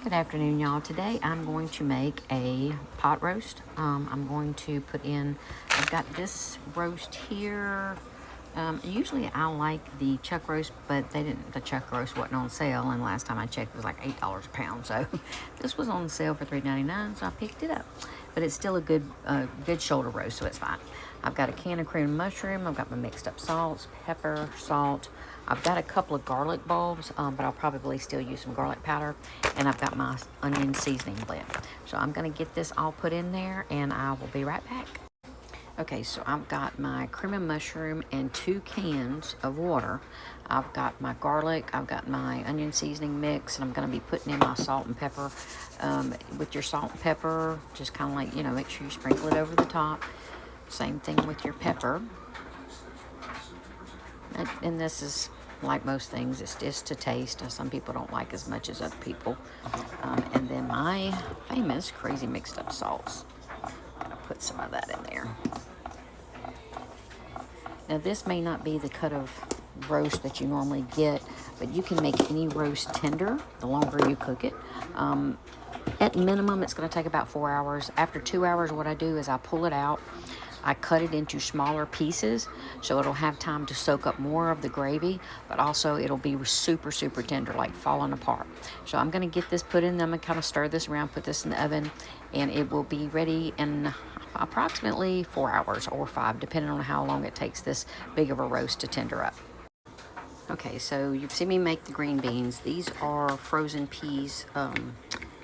Good afternoon, y'all. Today I'm going to make a pot roast. I'm going to put in, I've got this roast here. Usually I like the chuck roast, but the chuck roast wasn't on sale, and last time I checked it was like $8 a pound. So this was on sale for $3.99, so I picked it up. But it's still a good shoulder roast, so it's fine. I've got a can of cream mushroom. I've got my mixed up salts, pepper, salt. I've got a couple of garlic bulbs, but I'll probably still use some garlic powder. And I've got my onion seasoning blend. So I'm going to get this all put in there, and I will be right back. Okay, so I've got my cream of mushroom and 2 cans of water. I've got my garlic, I've got my onion seasoning mix, and I'm going to be putting in my salt and pepper. With your salt and pepper, just kind of like, make sure you sprinkle it over the top. Same thing with your pepper. And this is like most things, it's just to taste. Some people don't like as much as other people. And then my famous crazy mixed up salts. I'm gonna put some of that in there. Now this may not be the cut of roast that you normally get, but you can make any roast tender the longer you cook it. At minimum, it's going to take about 4 hours. After 2 hours, what I do is I pull it out. I cut it into smaller pieces so it'll have time to soak up more of the gravy, but also it'll be super, super tender, like falling apart. So I'm going to get this put in. I'm going to kind of stir this around, put this in the oven, and it will be ready in approximately 4 hours or 5, depending on how long it takes this big of a roast to tender up. Okay, so you've seen me make the green beans. These are frozen peas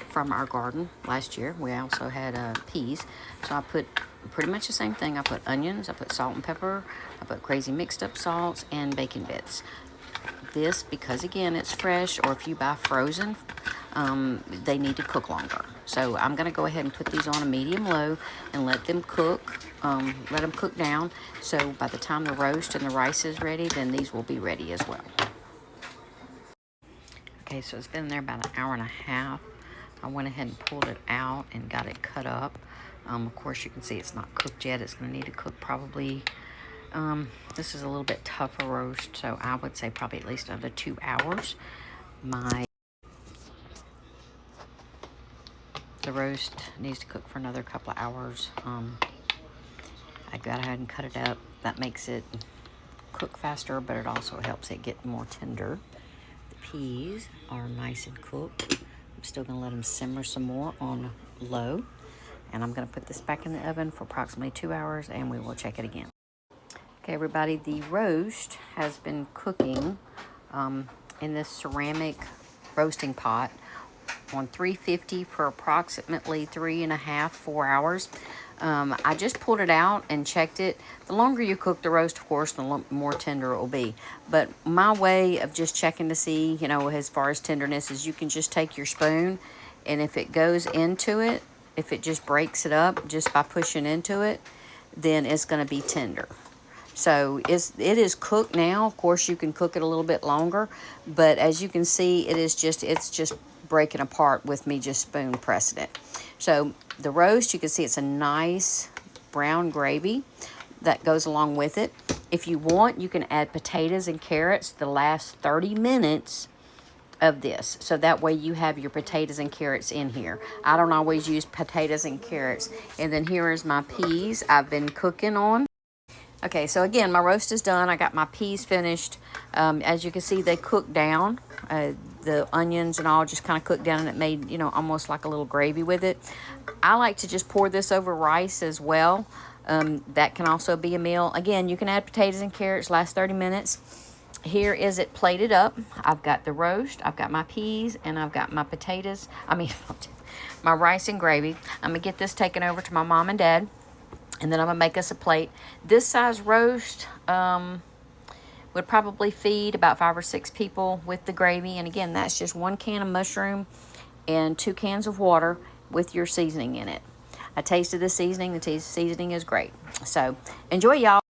from our garden last year. We also had peas. So I put pretty much the same thing. I put onions, I put salt and pepper, I put crazy mixed up salts, and bacon bits. This, because again, it's fresh, or if you buy frozen, they need to cook longer. So I'm going to go ahead and put these on a medium low and let them cook, let them cook down. So by the time the roast and the rice is ready, then these will be ready as well. Okay, so it's been there about an hour and a half. I went ahead and pulled it out and got it cut up. Of course, you can see it's not cooked yet. It's going to need to cook probably, this is a little bit tougher roast, so I would say probably at least another 2 hours. The roast needs to cook for another couple of hours. I got ahead and cut it up. That makes it cook faster, but it also helps it get more tender. The peas are nice and cooked. I'm still going to let them simmer some more on low. And I'm going to put this back in the oven for approximately 2 hours, and we will check it again. Okay, everybody, the roast has been cooking in this ceramic roasting pot on 350 for approximately 4 hours. I just pulled it out and checked it. The longer you cook the roast, of course, the more tender it will be. But my way of just checking to see, as far as tenderness, is you can just take your spoon, and if it goes into it, if it just breaks it up just by pushing into it, then it's going to be tender. So it is cooked now. Of course, you can cook it a little bit longer, but as you can see, it's just breaking apart with me just spoon pressing it. So the roast, you can see it's a nice brown gravy that goes along with it. If you want, you can add potatoes and carrots the last 30 minutes of this, so that way you have your potatoes and carrots in here. I don't always use potatoes and carrots. And then here is my peas I've been cooking on. Okay, so again, my roast is done. I got my peas finished. As you can see, they cooked down. The onions and all just kind of cooked down, and it made, almost like a little gravy with it. I like to just pour this over rice as well. That can also be a meal. Again, you can add potatoes and carrots last 30 minutes. Here is it plated up. I've got the roast, I've got my peas, and I've got my potatoes. My rice and gravy. I'm going to get this taken over to my mom and dad, and then I'm going to make us a plate. This size roast would probably feed about 5 or 6 people with the gravy. And again, that's just 1 can of mushroom and 2 cans of water with your seasoning in it. I tasted the seasoning. The seasoning is great. So enjoy, y'all.